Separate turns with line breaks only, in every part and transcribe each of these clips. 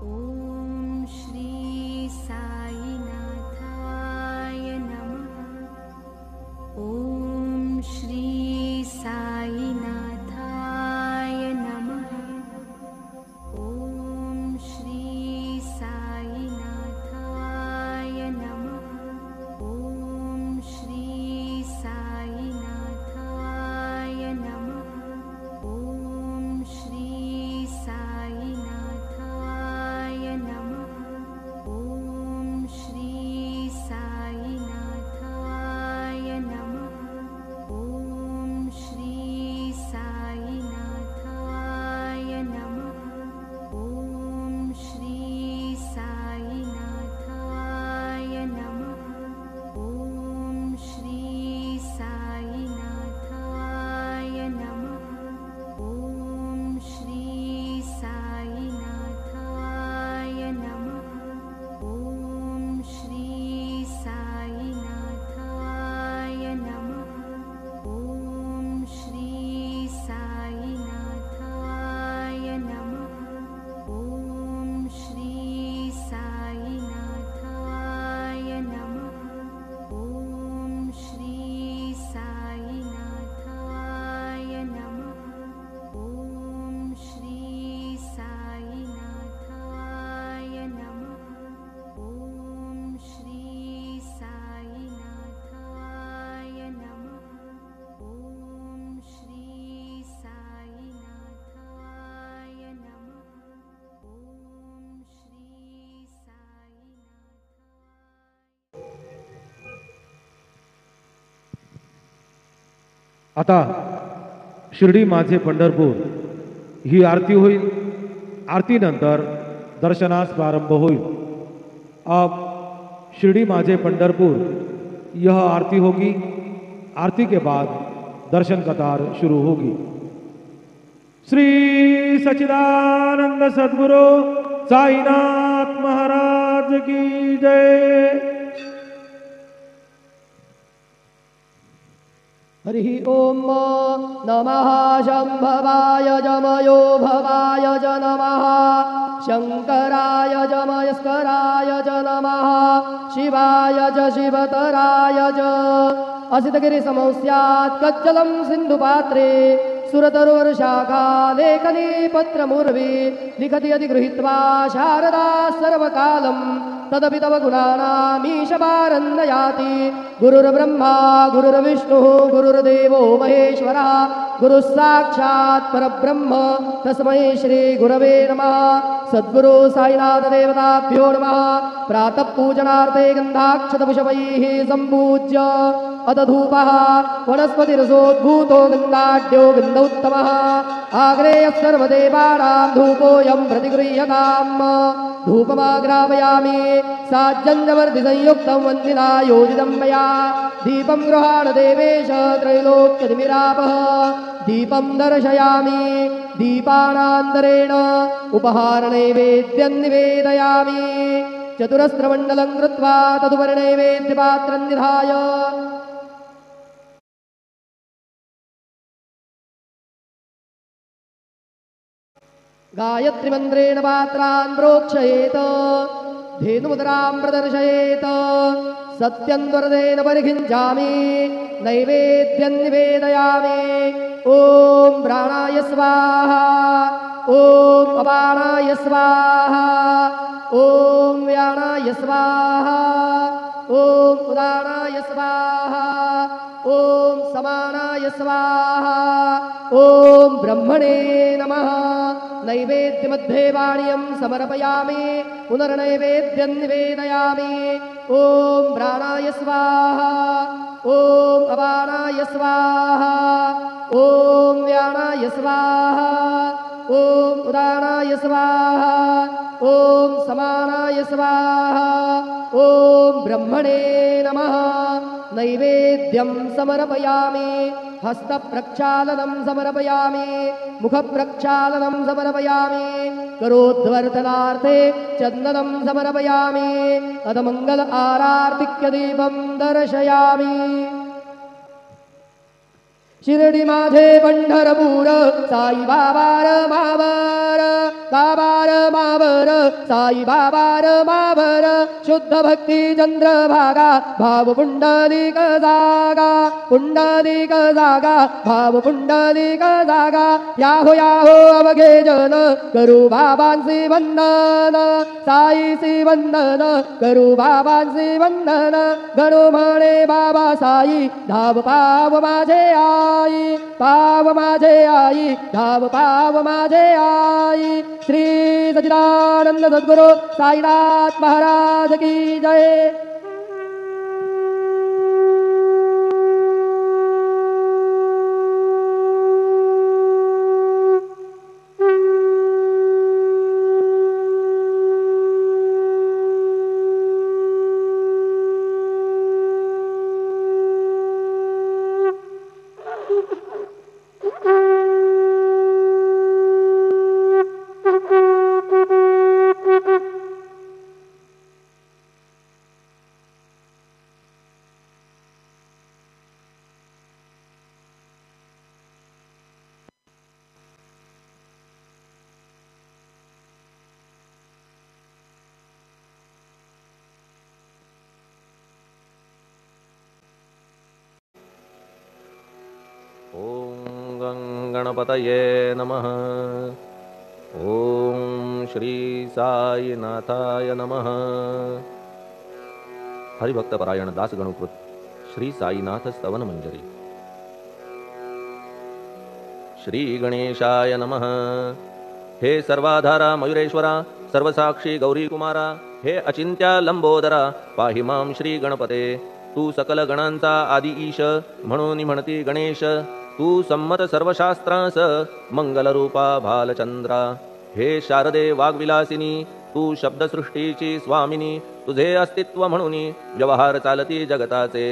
ॐ श्री साईनाथाय नमः। ॐ श्री साईनाथाय नमः। ॐ श्री साईनाथाय नमः। ॐ श्री साईनाथाय नमः। ॐ श्री साईनाथाय नमः। ॐ श्री साईनाथाय नमः। ॐ श्री साईनाथाय नमः। ॐ श्री साईनाथाय नमः। ॐ श्री साईनाथाय नमः। ॐ श्री साईनाथाय नमः। ॐ श्री साईनाथाय नमः। ॐ श्री साईनाथाय नमः। ॐ श्री साईनाथाय नमः। ॐ श्री साईनाथाय नमः। ॐ श्री साईनाथाय नमः। ॐ श्री साईनाथाय नमः। ॐ श्री साईनाथाय नमः। ॐ श्री साईनाथाय।
आता शिर्डी माझे पंढरपूर ही आरती होईल। आरती नंतर दर्शनास प्रारंभ होईल। अब शिर्डी माझे पंढरपुर यह आरती होगी। आरती के बाद दर्शन कतार शुरू होगी। श्री सच्चिदानंद सद्गुरु साईनाथ महाराज की जय।
हरि ओम नमः शंभवाय जमयो भवाय च नमः। शंकराय जमयस्कराय च नमः। शिवाय च शिवतराय च। असितगिरिसमौ स्यात् कज्जलं सिन्धुपात्रे। सुरतरुर्शाखा लेखनी पत्रमुर्वी। लिखति यदि गृहीत्वा शारदा सर्वकालं। तदपि तव गुणानामीशपारन्नयाति। गुरुर्ब्रह्मा गुरुर्विष्णुः गुरुर्देवो महेश्वरः। गुरुः साक्षात् परब्रह्म तस्मै श्री गुरवे नमः। सद्गुरु साईनाथ देवताभ्यो नमः। प्रातः पूजनार्थे गन्धाक्षतपुष्पैः सम्पूज्य अथ धूपः वनस्पतिरसोद्भूतो गन्धाढ्यो गन्धोत्तमः। आग्नेयः सर्वदेवानां धूपोऽयं प्रतिगृह्यताम्। धूपमाग्रापयामि साज्जन्यवर्धिसंयुक्तं वन्दिना योजितं मया। दीपं गृहाण देवेश त्रैलोक्यतिमिरापः। दीपं दर्शयामि दीपानान्तरेण उपहारनैवेद्यं निवेदयामि। चतुरस्रमण्डलं कृत्वा तदुपरि नैवेद्यपात्रं निधाय गायत्रीमन्त्रेण पात्रान् प्रोक्षयेत। धेनुमुद्रां प्रदर्शयेत। सत्यं परिखिञ्चामि नैवेद्यं निवेदयामि। ॐ प्राणाय स्वाहा। ॐ अपानाय स्वाहा। ॐ व्यानाय स्वाहा। ॐ उदानाय स्वाहा। ॐ समानाय स्वाहा। ॐ ब्रह्मणे नमः। नैवेद्यमध्ये वाण्यं समर्पयामि। पुनर्नैवेद्यं निवेदयामि। ॐ प्राणाय स्वाहा। ॐ अपानाय स्वाहा। ॐ व्यानाय स्वाहा। ॐ उदानाय स्वाहा। ॐ समानाय स्वाहा। ॐ ब्रह्मणे नमः। नैवेद्यं समर्पयामि। हस्तप्रक्षालनं समर्पयामि। मुखप्रक्षालनं समर्पयामि। करोद्वर्तनार्थे चन्दनं समर्पयामि। अथ मङ्गल आरार्तिक्यदीपं दर्शयामि। शिर्डी माझे पंढरपूर साई बाबार मावर। बाबार मावर साई बाबार मावर शुद्ध भक्ती चंद्रभागा भाव पुंडलिक जागा पुंडलिक जागा भाव पुंडलिक जागा याहो याहो अवघे जन करू बाबांचे वंदन साईचे वंदन करू बाबांचे वंदन गणू म्हणे बाबा साई धाव पाव माझे आई पाव माझे आई धाव पाव माझे आई श्री सच्चिदानंद सद्गुरु साईनाथ महाराज की जय।
ओम गणपतये नमः। ओम श्री साईनाथाय नमः। हरिभक्तपरायण दास गणुकृत श्री साईनाथ स्तवन मंजरी। श्री गणेशाय नमः। हे सर्वाधारा मयुरेश्वरा सर्वसाक्षी गौरी कुमारा हे अचिंत्या लंबोदरा पाहि मां श्री गणपते। तू सकल गणांचा आदि ईश म्हणून म्हणती गणेश। तू संमत सर्वशास्त्रांस मंगलरूपा भालचंद्रा। हे शारदे वाग्विलासिनी तू शब्दसृष्टीची स्वामिनी। तुझे अस्तित्व म्हणून व्यवहार चालती जगताचे।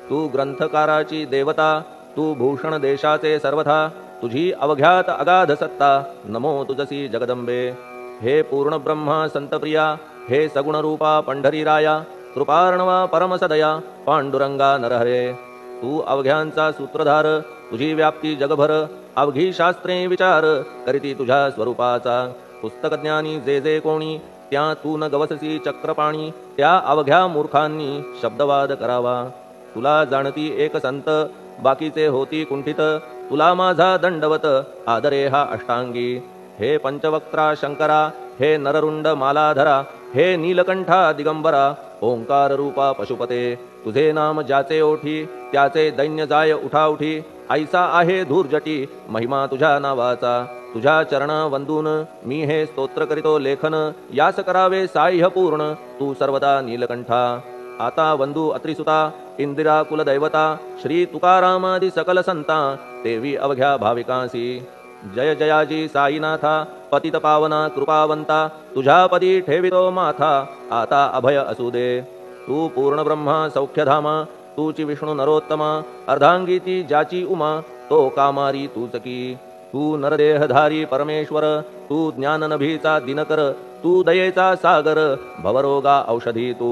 तू ग्रंथकाराची देवता तू भूषण देशाचे सर्वथा। तुझी अवघ्यात अगाध सत्ता नमो तुझसी जगदंबे। हे पूर्ण ब्रह्मा संतप्रिया हे सगुण रूपा पंढरीराया। कृपार्णवा परमसदया पांडुरंगा नरहरे। तू अवघ्यांचा सूत्रधार तुझी व्याप्ती जगभर। अवघी शास्त्रे विचार करीती तुझ्या स्वरूपाचा। पुस्तकज्ञानी जे जे कोणी त्या तू न गवससी चक्रपाणी। त्या अवघ्या मूर्खांनी शब्दवाद करावा। तुला जाणती एक संत बाकीचे होती कुंठित। तुला माझा दंडवत आदरे हा अष्टांगी। हे पंचवक्त्रा शंकरा हे नररुंड मालाधरा। हे नीलकंठा दिगंबरा ओंकार रूपा पशुपते। तुझे नाम ज्याचे ओठी त्याचे दैन्य जाय उठाउठी। ऐसा आहे धूर्जटी महिमा तुझ्या नावाचा। तुझ्या चरणा वंदून मी हे स्तोत्र करीतो लेखन। यास करावे साह्य पूर्ण तू सर्वदा नीलकंठा। आता वंदू अत्रिसुता इंदिरा कुलदैवता। श्री तुकारामादि सकल संता देवी अवघ्या भाविकांसी। जय जयाजी साईनाथा पतित पावना कृपावंता। तुझ्या पदी ठेवितो माथा आता अभय असू दे। तू पूर्ण ब्रह्मा सौख्यधामा तूची विष्णू नरोत्तमा। अर्धांगीती ज्याची उमा तो कामारी तूच की। तू नरदेहधारी परमेश्वर तू ज्ञाननभीचा दिनकर। तू दयेचा सागर भवरोगा औषधी तू।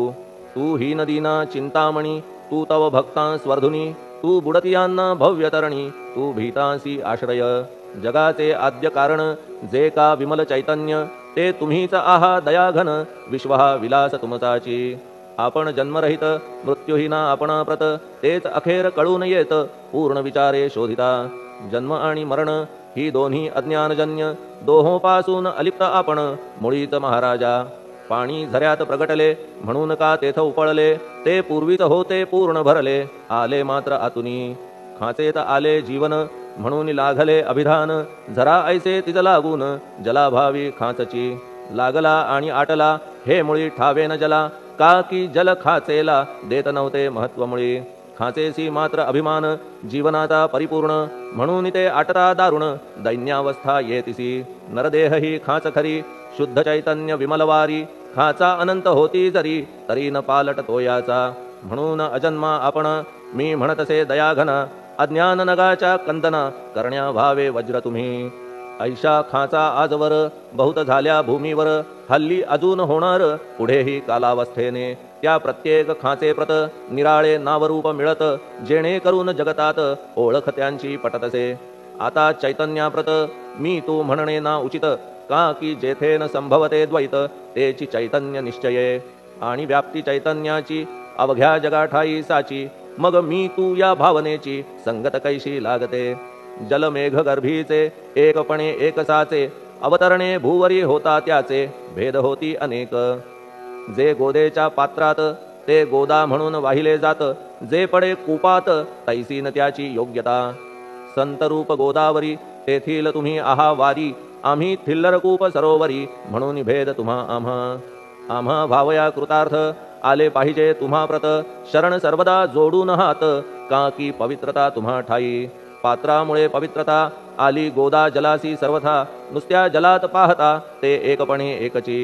तू हीनदीना चिंतामणी तू तव भक्तां स्वर्धुनी। तू बुडतियांना भव्यतरणी तू भीतांसी आश्रय। जगाचे आद्य कारण जे का विमल चैतन्य ते तुम्हीच आहा दयाघन। विश्व हा विलास तुमचाची। आपण जन्मरहित मृत्यूहीना आपणा प्रत। तेच अखेर कळून येत पूर्ण विचारे शोधिता। जन्म आणि मरण ही दोन्ही अज्ञानजन्य। दोहोपासून अलिप्त आपण मुळीच महाराजा। पाणी झऱ्यात प्रगटले म्हणून का तेथ उपळले। ते पूर्वीच होते पूर्ण भरले आले मात्र आतुनी। खाचेत आले जीवन म्हणून लागले अभिधान। झरा ऐसे तिज लागून जलाभावी खाचची। लागला आणि आटला हे मुळी ठावे न जला। का की जल खाचेला देत नव्हते महत्व मुळी। खाचेसी मात्र अभिमान जीवनाता परिपूर्ण। म्हणून ते आटता दारुण दैन्यावस्था येतिसी। नरदेह ही खाच खरी शुद्ध चैतन्य विमलवारी। खाचा अनंत होती जरी तरी न पालट तोयाचा। म्हणून अजन्मा आपण मी म्हणतसे दयाघन। अज्ञान नगाच्या कंदना करण्या भावे वज्र तुम्ही। ऐशा खाचा आजवर बहुत झाल्या भूमीवर। हल्ली अजून होणार पुढेही कालावस्थेने। त्या प्रत्येक खाचे प्रत निराळे नावरूप मिळत। जेणे करून जगतात ओळख त्यांची पटतसे। आता चैतन्याप्रत मी तू म्हणणे ना उचित। का की जेथे न संभवते द्वैत तेची चैतन्य निश्चये आणि व्याप्ती चैतन्याची अवघ्या जगाठाई साची मग मी तू या भावनेची संगत कैशी लागते जलमेघ गर्भीचे एकपणे एकसाचे अवतरणे भूवरी होता त्याचे भेद होती अनेक जे गोदेच्या पात्रात ते गोदा म्हणून वाहिले जात जे पडे कूपात तैसीन त्याची योग्यता संतरूप गोदावरी तेथील तुम्ही आहा वारी आम्ही थिल्लरकूप सरोवरी म्हणून भेद तुम्हा आम्हा भावया कृतार्थ आले पाहिजे तुम्हा प्रत शरण सर्वदा जोडून हात का की पवित्रता तुम्हा ठाई पात्रामुळे पवित्रता आली गोदा जलासी सर्वथा नुसत्या जलात पाहता ते एकपणे एकची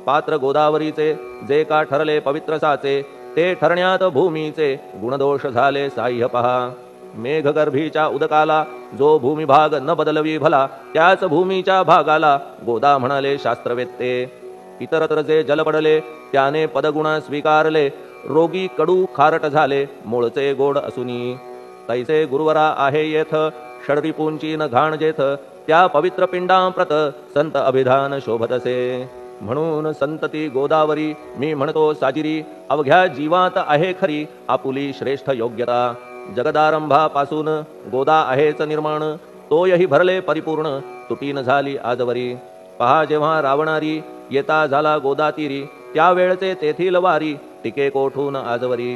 पात्र गोदावरीचे जे का ठरले पवित्र साचे ते ठरण्यात भूमीचे गुणदोष झाले साह्य पहा मेघगर्भीच्या उदकाला जो भूमिभाग न बदलवी भला त्याच भूमीच्या भागाला गोदा म्हणाले शास्त्रवेत्ते इतरत्र जे जल पडले त्याने पदगुण स्वीकारले रोगी कडू खारट झाले मूळचे गोड असुनी तैसे गुरुवरा आहे येथ षडरिपूंची न घाण जेथ त्या पवित्र पिंडाप्रत संत अभिधान शोभतसे म्हणून संतती गोदावरी मी म्हणतो साजिरी अवघ्या जीवात आहे खरी आपुली श्रेष्ठ योग्यता जगदारंभापासून गोदा आहेच निर्माण तोयही भरले परिपूर्ण तुटीन झाली आजवरी पहा जेव्हा रावणारी येता झाला गोदातीरी त्यावेळचे तेथील वारी टिके कोठून आजवरी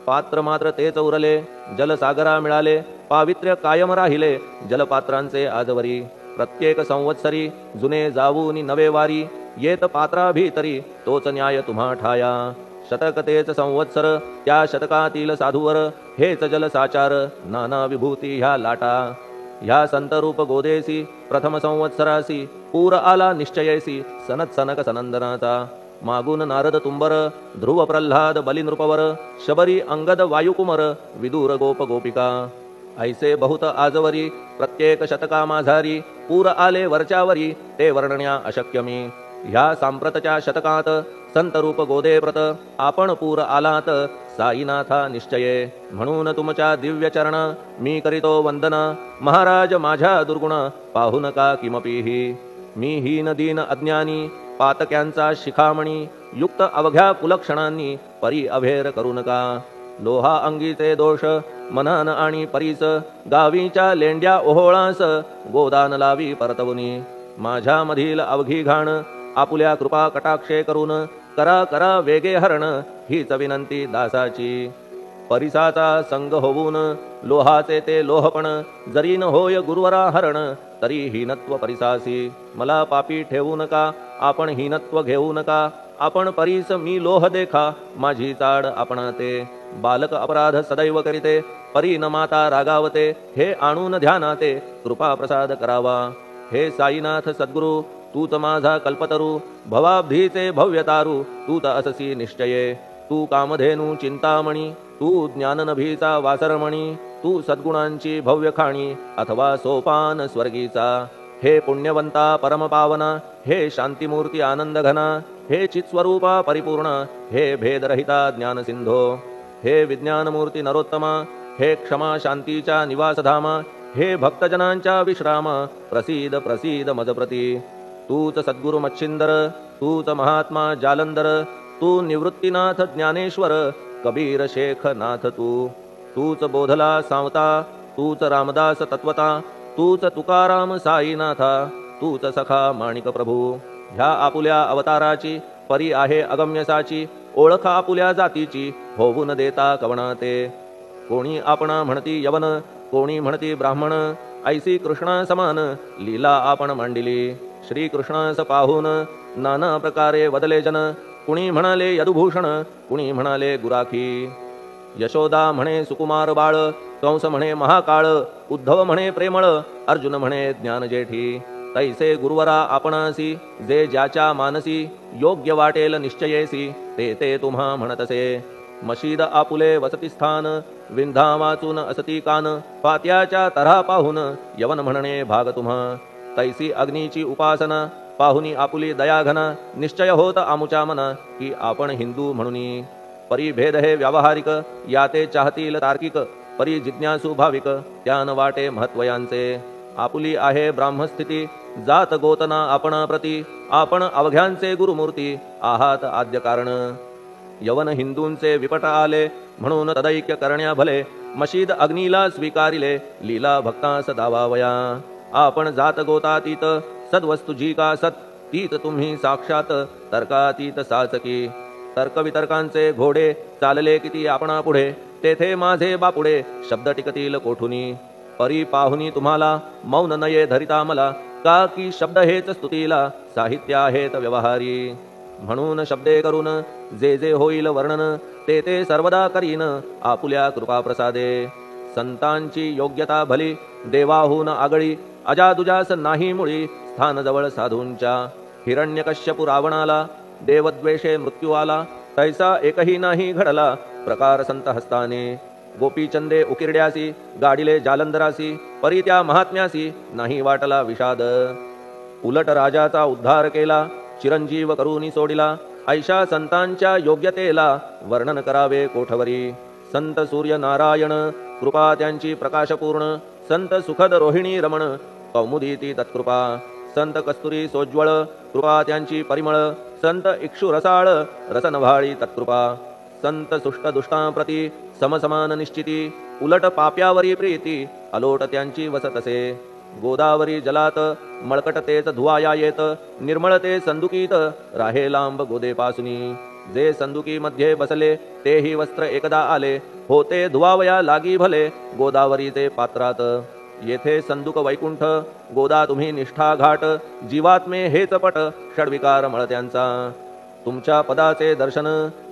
पात्र मात्र तेच उरले जलसागरा मिळाले पावित्र्य कायम राहिले जलपात्रांचे आजवरी प्रत्येक संवत्सरी जुने जावून नवे वारी येत पात्रा भीतरी तोच न्याय तुम्हा ठाया शतक तेच संवत्सर त्या शतकातील साधूवर हेच जल साचार नाना विभूती ह्या लाटा ह्या संतरूप गोदेसी प्रथम संवत्सरासी पूर आला निश्चयेसी सनत सनक सनंदनाचा मागून नारद तुंबर ध्रुव प्रल्हाद बलिनृपवर शबरी अंगद वायुकुमर विदूर गोप गोपिका ऐसे बहुत आजवरी प्रत्येक शतका माझारी पूर आले वरच्यावरी ते वर्णण्या अशक्यमी ह्या सांप्रतच्या शतकात संतरूप गोदेव्रत आपण पूर आलात साईनाथा निश्चये म्हणून तुमच्या दिव्य चरण मी करीतो वंदन महाराज माझ्या दुर्गुण पाहू नका किमपीही मी हीन दीन अज्ञानी पातक्यांचा शिखामणी युक्त अवघ्या कुलक्षणांनी परी अभेर करू नका लोहा अंगीचे दोष मनन आणि परीस गावीच्या लेंड्या ओहोळास गोदान लावी परतवुनी माझ्या मधील अवघी घाण आपुल्या कृपा कटाक्षे करून करा करा वेगे हरण हीच विनंती दासाची परिसाचा संग होऊन लोहाचे ते लोहपण जरी न होय गुरुवरा हरण तरी हीनत्व परिसासी मला पापी ठेवू नका आपण हीनत्व घेऊ नका आपण परीस मी लोह देखा माझी चाड आपणाते बालक अपराध सदैव करीते परी न माता रागावते हे आणून ध्यानाते कृपा प्रसाद करावा हे साईनाथ सद्गुरु तूच माझा कल्पतरू भवाब्धीचे भव्यतारू तूत अससी निश्चये तू कामधेनू चिंतामणी तू ज्ञाननभीचा वासरमणी तू सद्गुणांची भव्य खाणी अथवा सोपान स्वर्गीचा हे पुण्यवंता परमपावना हे शांतिमूर्ती आनंदघना हे चित्स्वरूपा परिपूर्ण हे भेदरहिता ज्ञानसिंधो हे विज्ञानमूर्ती नरोत्तमा हे क्षमा शांतीच्या निवासधामा हे भक्तजनांच्या विश्राम प्रसीद प्रसीद मजप्रती तूच सद्गुरु मच्छिंदर तूच महात्मा जालंधर तू निवृत्तीनाथ ज्ञानेश्वर कबीर शेख नाथ तूच बोधला सांवता तूच रामदास तत्वता तूच तुकाराम साईनाथा तूच सखा माणिक प्रभू ह्या आपुल्या अवताराची परी आहे अगम्यसाची ओळख आपुल्या जातीची होऊ न देता कवणाते कोणी आपणा म्हणती यवन कोणी म्हणती ब्राह्मण ऐसी कृष्णा समान लीला आपण मांडिली श्रीकृष्णास पाहून नाना प्रकारे वदले जन कुणी म्हणाले यदुभूषण कुणी म्हणाले गुराखी यशोदा म्हणे सुकुमार बाळ कंस म्हणे महाकाळ उद्धव म्हणे प्रेमळ अर्जुन म्हणे ज्ञानजेठी तैसे गुरुवरा आपणासी जे ज्याच्या मानसी योग्य वाटेल निश्चयेसी ते ते तुम्हा म्हणतसे मशीद आपुले वसतिस्थान विंधा वाचून असती कान पात्याच्या तऱ्हा पाहून यवन म्हणणे भाग तुम्हा तैसी अग्नीची उपासना पाहुनी आपुली दयाघना निश्चय होत आमुच्या मना की आपण हिंदू म्हणूनी परी भेद हे व्यावहारिक याते चाहतील तार्किक परी जिज्ञासू भाविक त्यान वाटे महत्वयांचे आपुली आहे ब्राह्मस्थिती जात गोतना आपणा प्रती आपण अवघ्यांचे गुरुमूर्ती आहात आद्य कारण यवन हिंदूंचे विपट आले म्हणून तदैक्य करण्या भले मशीद अग्नीला स्वीकारिले लीला भक्तास दावावया आपण जात गोतातीत सद्वस्तु जी का सत तीत तुम्ही साक्षात तर्कातीत साचकी तर्कवितर्कांचे घोडे चालले किती आपणा पुढे तेथे माझे बापुडे शब्द टिकतील कोठुनी परी पाहुनी तुम्हाला मौन नये धरिता मला का की शब्द हेच स्तुतीला साहित्य आहेत व्यवहारी म्हणून शब्दे करून जे जे होईल वर्णन ते ते सर्वदा करीन आपुल्या कृपा प्रसादे संतांची योग्यता भली देवाहून आगळी अजादुजास नाही मुळी स्थान जवळ साधूंच्या हिरण्यकश्यपु रावणाला देवद्वेषे मृत्यू आला तैसा एकही नाही घडला प्रकार संत हस्ताने गोपीचंदे उकिरड्यासी गाडिले जालंधरासी परी त्या महात्म्यासी नाही वाटला विषाद उलट राजाचा उद्धार केला चिरंजीव करूनी सोडिला ऐशा संतांच्या योग्यतेला वर्णन करावे कोठवरी संत सूर्य नारायण कृपा त्यांची प्रकाशपूर्ण संत सुखद रोहिणी रमण कौमुदी ती तत्कृपा संत कस्तुरी सोज्वळ कृपा त्यांची परिमळ संत इक्षु रसाळ रसनभाळी तत्कृपा संत सुष्ट दुष्टांप्रती समसमान निश्चिती उलट पाप्यावरी प्रीती अलोट त्यांची वसतसे गोदावरी जलात मळकट तेच धुवाया येत निर्मळ ते संदुकीत राहे लांब गोदेपासुनी जे संदुकी मध्ये बसले तेही वस्त्र एकदा आले होते धुवावया लागी भले गोदावरीचे पात्रात येथे संदुक वैकुंठ गोदा तुम्ही निष्ठा घाट जीवात्मे हेच पट षडविकार मळत्यांचा तुमच्या पदाचे दर्शन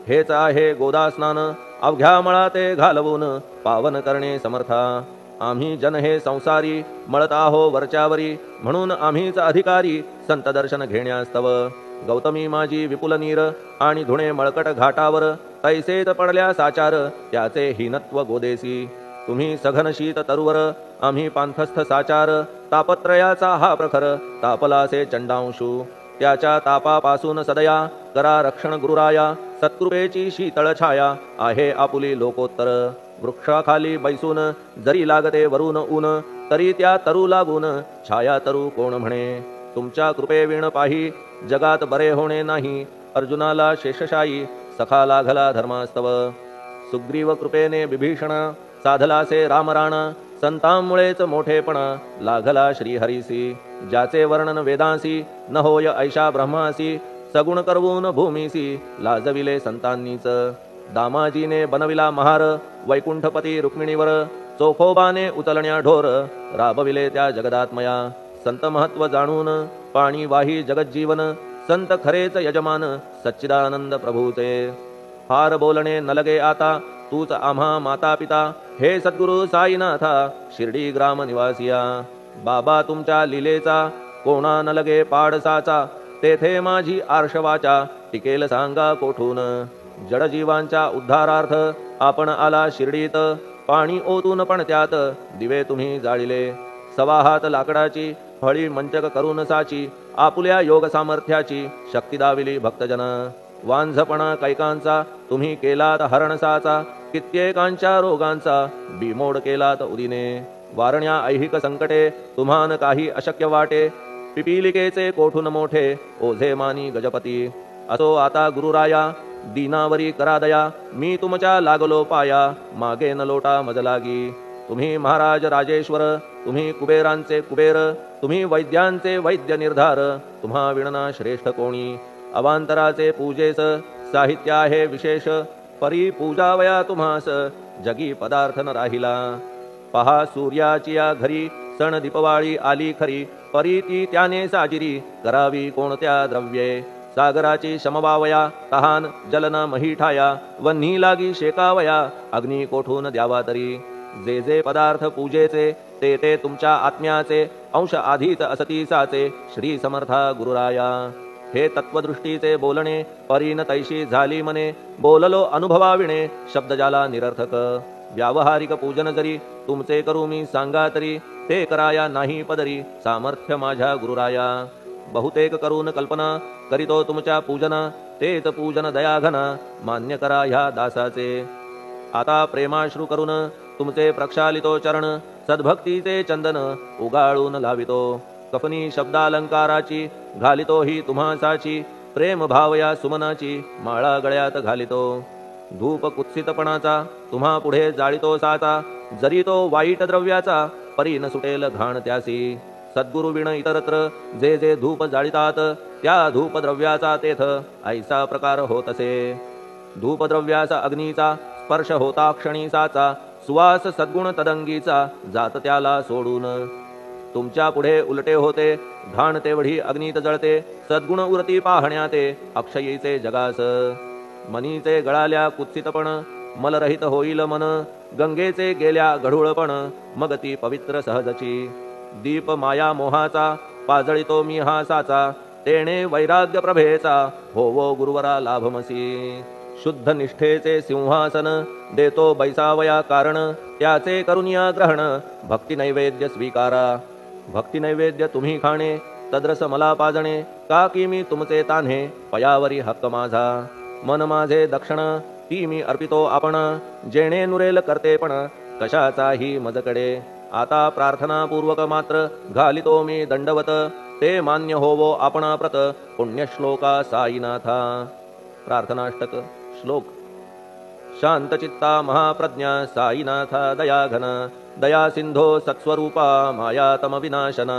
हेच आहे गोदा स्नान अवघ्या मळा ते घालवून पावन करणे समर्था आम्ही जन हे संसारी मळत आहो वरच्यावरी म्हणून आम्हीच अधिकारी संत दर्शन घेण्यास्तव गौतमी माझी विपुल नीर आणि धुणे मळकट घाटावर तैसेत पडल्या साचार त्याचे हीनत्व गोदेसी तुम्ही सघन शीत तरुवर आम्ही पांथस्थ साचार तापत्रयाचा हा प्रखर तापलासे चंडांशू त्याच्या तापापासून सदया करा रक्षण गुरुराया सत्कृपेची शीतळ छाया आहे आपुली लोकोत्तर वृक्षाखाली बैसून जरी लागते वरून ऊन तरी त्या तरू लागून छाया तरू कोण म्हणे तुमच्या कृपेविण पाही जगात बरे होणे नाही अर्जुनाला शेषशायी सखा लागला धर्मास्तव सुग्रीव कृपेने विभीषण साधलासे रामराणा संतांमुळेच मोठेपणा लागला श्रीहरीसी ज्याचे वर्णन वेदांसी न होय ऐशा ब्रह्मासी सगुण करवून भूमीसी लाजविले संतांनीच दामाजीने बनविला महार वैकुंठपती रुक्मिणीवर चोखोबाने उचलण्या ढोर राबविले त्या जगदात्मया संत महत्व जाणून पाणी वाही जगज्जीवन संत खरेच यजमान सच्चिदानंद प्रभूचे फार बोलणे न लगे आता तूच आम्हा माता पिता हे सद्गुरु साईनाथा शिर्डी ग्राम निवासिया बाबा तुमच्या लीलेचा कोणा न लगे पाडसाचा तेथे माझी आर्षवाचा टिकेल सांगा कोठून जडजीवांच्या उद्धारार्थ आपण आला शिर्डीत पाणी ओतून पण त्यात दिवे तुम्ही जाळिले सवा हात लाकडाची फळी मंचक करून साची आपुल्या योग सामर्थ्याची शक्ती दाविली भक्तजन वांझपणा कैकांचा तुम्ही केलात हरणसाचा कित्येकांच्या रोगांचा बिमोड केलात उदिने वारण्या ऐहिक संकटे तुम्हान काही अशक्य वाटे पिपीलिकेचे कोठून मोठे ओझे मानी गजपती असो आता गुरुराया दीनावरी करादया मी तुमच्या लागलो पाया मागे न लोटा मजलागी तुम्ही महाराज राजेश्वर तुम्ही कुबेरांचे कुबेर तुम्ही वैद्यांचे वैद्य निर्धार तुम्हा विणना श्रेष्ठ कोणी अवांतराचे पूजेस साहित्य आहे विशेष परी पूजावया तुम्हास जगी पदार्थ न राहिला पहा सूर्याची या घरी सण दीपवाळी आली खरी परी ती त्याने साजिरी करावी कोणत्या द्रव्ये सागराची शमवावया तहान जलन महीठाया वन्ही लागी शेकावया अग्नी कोठून द्यावा तरी जे जे पदार्थ पूजेचे ते ते तुमच्या आत्म्याचे अंश आधीच असतीसाचे श्री समर्था गुरुराया हे तत्वदृष्टीचे बोलणे परीन तैशी झाली मने बोललो अनुभवाविणे शब्द जाला निरर्थक व्यावहारिक पूजन जरी तुमचे करू मी सांगा तरी ते कराया नाही पदरी सामर्थ्य माझ्या गुरुराया बहुतेक करून कल्पना करीतो तुमच्या पूजना तेच पूजन दयाघना मान्य करा ह्या दासाचे आता प्रेमाश्रू करून तुमचे प्रक्षालितो चरण सद्भक्तीचे चंदन उगाळून लावितो कफनी शब्दालंकाराची घालितो ही तुम्हासाची प्रेम भाव या सुमनाची माळा गळ्यात घालितो धूप कुत्सितपणाचा तुम्हा पुढे जाळितो साचा जरी तो वाईट द्रव्याचा परी न सुटेल घाण त्यासी सद्गुरु विण इतरत्र जे जे धूप जाळितात त्या धूप द्रव्याचा तेथ ऐसा प्रकार होत असे धूपद्रव्याचा अग्नीचा स्पर्श होता क्षणी साचा सुवास सद्गुण तदंगीचा जात त्याला सोडून तुमच्या पुढे उलटे होते घाण तेवढी अग्नीत जळते सद्गुण उरती पाहण्याते अक्षयीचे जगास मनीचे गळाल्या कुत्सितपण मलरहित होईल मन गंगेचे गेल्या गढूळपण मग ती पवित्र सहजची दीप माया मोहाचा पाजळितो मी हा साचा तेणे वैराग्य प्रभेचा होवो गुरुवरा लाभमसी शुद्ध निष्ठेचे सिंहासन देतो बैसावया कारण त्याचे करुनिया ग्रहण भक्ती नैवेद्य स्वीकारा भक्ती नैवेद्य तुम्ही खाणे तद्रस मला पाजणे का की मी तुमचे तान्हे पयावरी हक्क माझा मन माझे दक्षिण ती मी अर्पितो आपण जेणे नुरेल करतेपण कशाचाही मजकडे आता प्रार्थनापूर्वक मात्र घालितो मी दंडवत ते मान्य होवो आपणाप्रत पुण्यश्लोका साईनाथा प्रार्थनाष्टक श्लोक शांतचित्ता महाप्रज्ञा साईनाथा दयाघन दया सिंधो सत्स्वरूपा मायातम विनाशन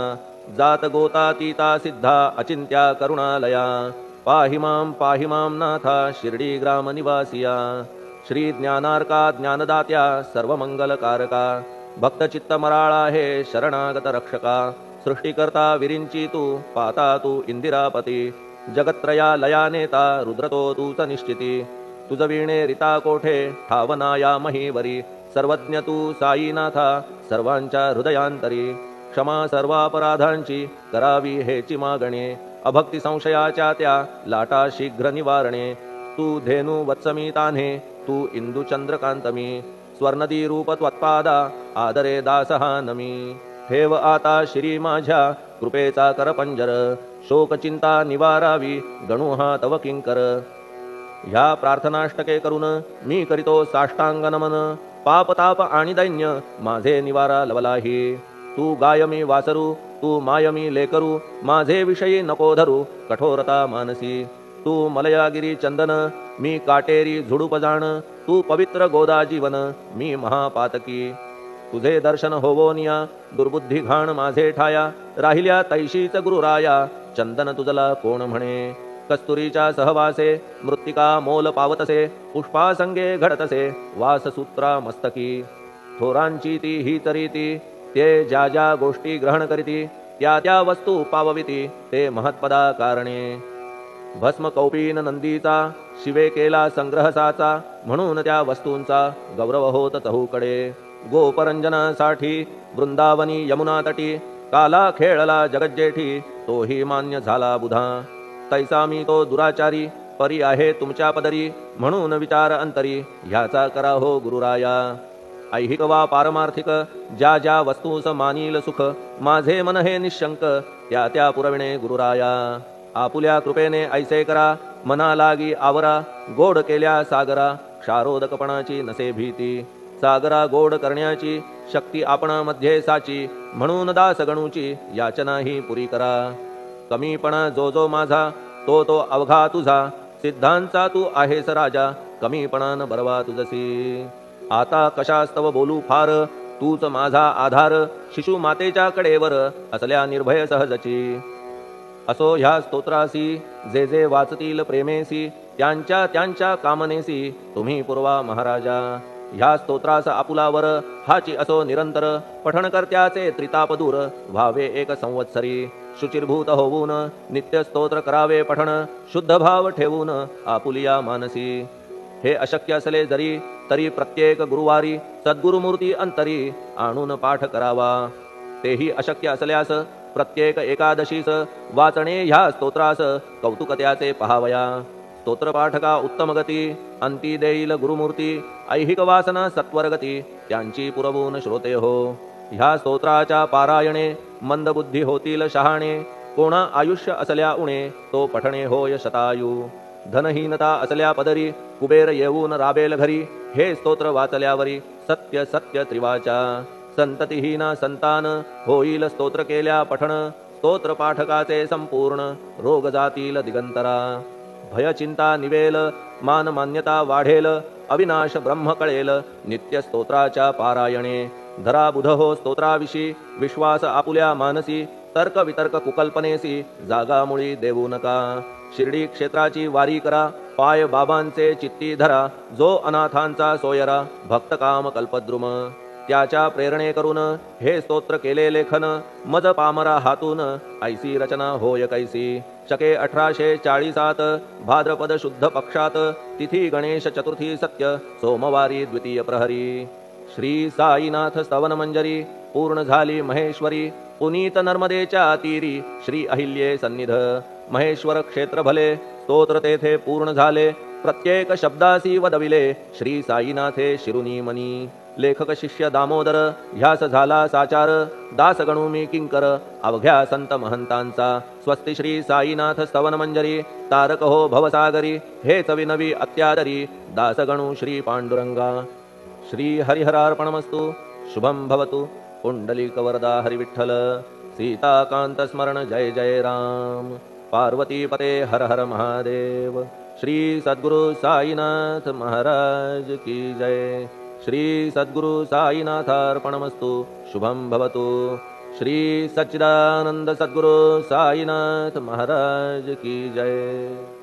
जात गोतातीता सिद्धा अचिंत्या करुणालया पाहि मां नाथा शिर्डी ग्राम निवासिया श्री ज्ञानार्का ज्ञानदात्या सर्वमंगलकारका भक्तचित्त मराळा हे शरणागत रक्षका सृष्टिकर्ता विरिंची तू पाता तू इंदिरापती जगत्रया लया नेता रुद्रतो तूच निश्चिती तुझ वीणे रिता कोठे ठावनाया महीवरी सर्वज्ञ तू साईनाथा सर्वांच्या हृदयांतरी क्षमा सर्वापराधांची करावी हेची मागणे अभक्ती संशयाच्या त्या लाटा शीघ्र निवारणे तू धेनु वत्समी तान्हे तू इंदू चंद्रकांतमी स्वर्णदी रूप त्वत्पादा आदरे दासहा नमी ठेव आता श्री माझ्या कृपेचा करपंजर शोकचिंता निवारावी गणू हा तव किंकर ह्या प्रार्थनाष्टके करून मी करीतो साष्टांग नमन पापताप आणि दैन्य माझे निवारा लवलाही तू गायमी वासरू तू मायमी लेकरू माझे विषयी नको धरू कठोरता मानसी तू मलयागिरी चंदन मी काटेरी झुडूप जाण तू पवित्र गोदा जीवन मी महापातकी तुझे दर्शन होवोनिया दुर्बुद्धी घाण माझे ठाया राहिल्या तैशीच गुरुराया चंदन तुझला कोण म्हणे कस्तुरीच्या सहवासे मृत्तिका मोल पावतसे पुष्पासंगे घडतसे वाससूत्रा मस्तकी थोरांची ती ही चरिती ते ज्या ज्या गोष्टी ग्रहण करीती त्या त्या वस्तू पावविती ते महत्पदा कारणे भस्म कौपीन नंदीचा शिवे केला संग्रह साचा म्हणून त्या वस्तूंचा गौरव होत चहूकडे गोपरंजनासाठी वृंदावनी यमुना तटी काला खेळला जगज्जेठी तोही मान्य झाला बुधा तैसा मी तो दुराचारी परी आहे तुमच्या पदरी म्हणून विचार अंतरी ह्याचा करा हो गुरुराया ऐहिक वा पारमार्थिक ज्या ज्या वस्तूस मानील सुख माझे मन हे निशंक त्या त्या पुरविणे गुरुराया आपुल्या कृपेने ऐसे करा मना लागी आवरा गोड केल्या सागरा क्षारोदकपणाची नसे भीती सागरा गोड करण्याची शक्ती आपणामध्ये साची म्हणून दास गणूची याचना ही पुरी करा कमीपणा जो जो माझा तो तो अवघा तुझा सिद्धांचा तू आहेस राजा कमीपणान बरवा तुझसी आता कशास्तव बोलू फार तूच माझा आधार शिशु मातेच्या कडेवर असल्या निर्भय सहजची असो ह्या स्तोत्रासी जे जे वाचतील प्रेमेसी त्यांच्या त्यांच्या कामनेसी तुम्ही पूर्वा महाराजा ह्या स्तोत्रास आपुलावर हाची असो निरंतर पठणकर्त्याचे त्रितापदूर व्हावे एक संवत्सरी शुचिर्भूत होऊन नित्य स्तोत्र करावे पठण शुद्ध भाव ठेवून आपुलिया मानसी हे अशक्य असले जरी तरी प्रत्येक गुरुवारी सद्गुरुमूर्ती अंतरी आणून पाठ करावा तेही अशक्य असल्यास प्रत्येक एकादशीस वाचणे ह्या स्तोत्रास कौतुक त्याचे पहावया स्तोत्रपाठका उत्तम गती अंती देईल गुरुमूर्ती ऐहिक वासना सत्वरगती त्यांची पुरवून श्रोते हो ह्या स्तोत्राच्या पारायणे मंदबुद्धी होतील शहाणे कोणा आयुष्य असल्या उणे तो पठणे होय शतायू धनहीनता असल्या पदरी कुबेर येऊन राबेल घरी हे स्तोत्र वाचल्यावरी सत्य सत्य त्रिवाचा संततिहीना संतान होईल स्तोत्र केल्या पठण स्तोत्र पाठकाचे संपूर्ण रोग जातील दिगंतरा भय चिंता निवेल मान मान्यता वाढेल अविनाश ब्रह्म कळेल नित्य स्तोत्राच्या पारायणे धरा बुध हो स्तोत्राविषयी विश्वास आपुल्या मानसी तर्क वितर्क कुकल्पनेसी जागा मुळी देऊ नका शिर्डी क्षेत्राची वारी करा पाय बाबांचे चित्ती धरा जो अनाथांचा सोयरा भक्त काम कल्पद्रुम त्याच्या प्रेरणे करून हे स्तोत्र केले लेखन मज पामरा हातून ऐसी रचना होय कैसी शके 1840 भाद्रपद शुद्ध पक्षात तिथी गणेश चतुर्थी सत्य सोमवारी द्वितीय प्रहरी श्री साईनाथ स्तवन मंजरी पूर्ण झाली महेश्वरी पुनीत नर्मदेच्या तीरी श्री अहिल्ये सन्निध महेश्वर क्षेत्र भले स्तोत्र तेथे पूर्ण झाले प्रत्येक शब्दासी वदविले श्री साईनाथे शिरुनी मनी लेखक शिष्य दामोदर ह्यास झाला साचार दास गणू मी किंकर अवघ्या संत महंतांचा स्वस्ति श्री साईनाथ स्तवन मंजरी तारक हो भवसागरी हेच विनवी अत्यादरी दास गणू श्री पांडुरंगा श्री हरिहरार्पणमस्तु शुभम भवतु पुंडलिक वरदा हरिविठ्ठल सीताकांत स्मरण जय जय राम पार्वती पते हर हर महादेव श्री सद्गुरु साईनाथ महाराज की जय श्री सद्गुरु साईनाथार्पणमस्तु शुभम भवतु श्री सच्चिदानंद सद्गुरु साईनाथ महाराज की जय।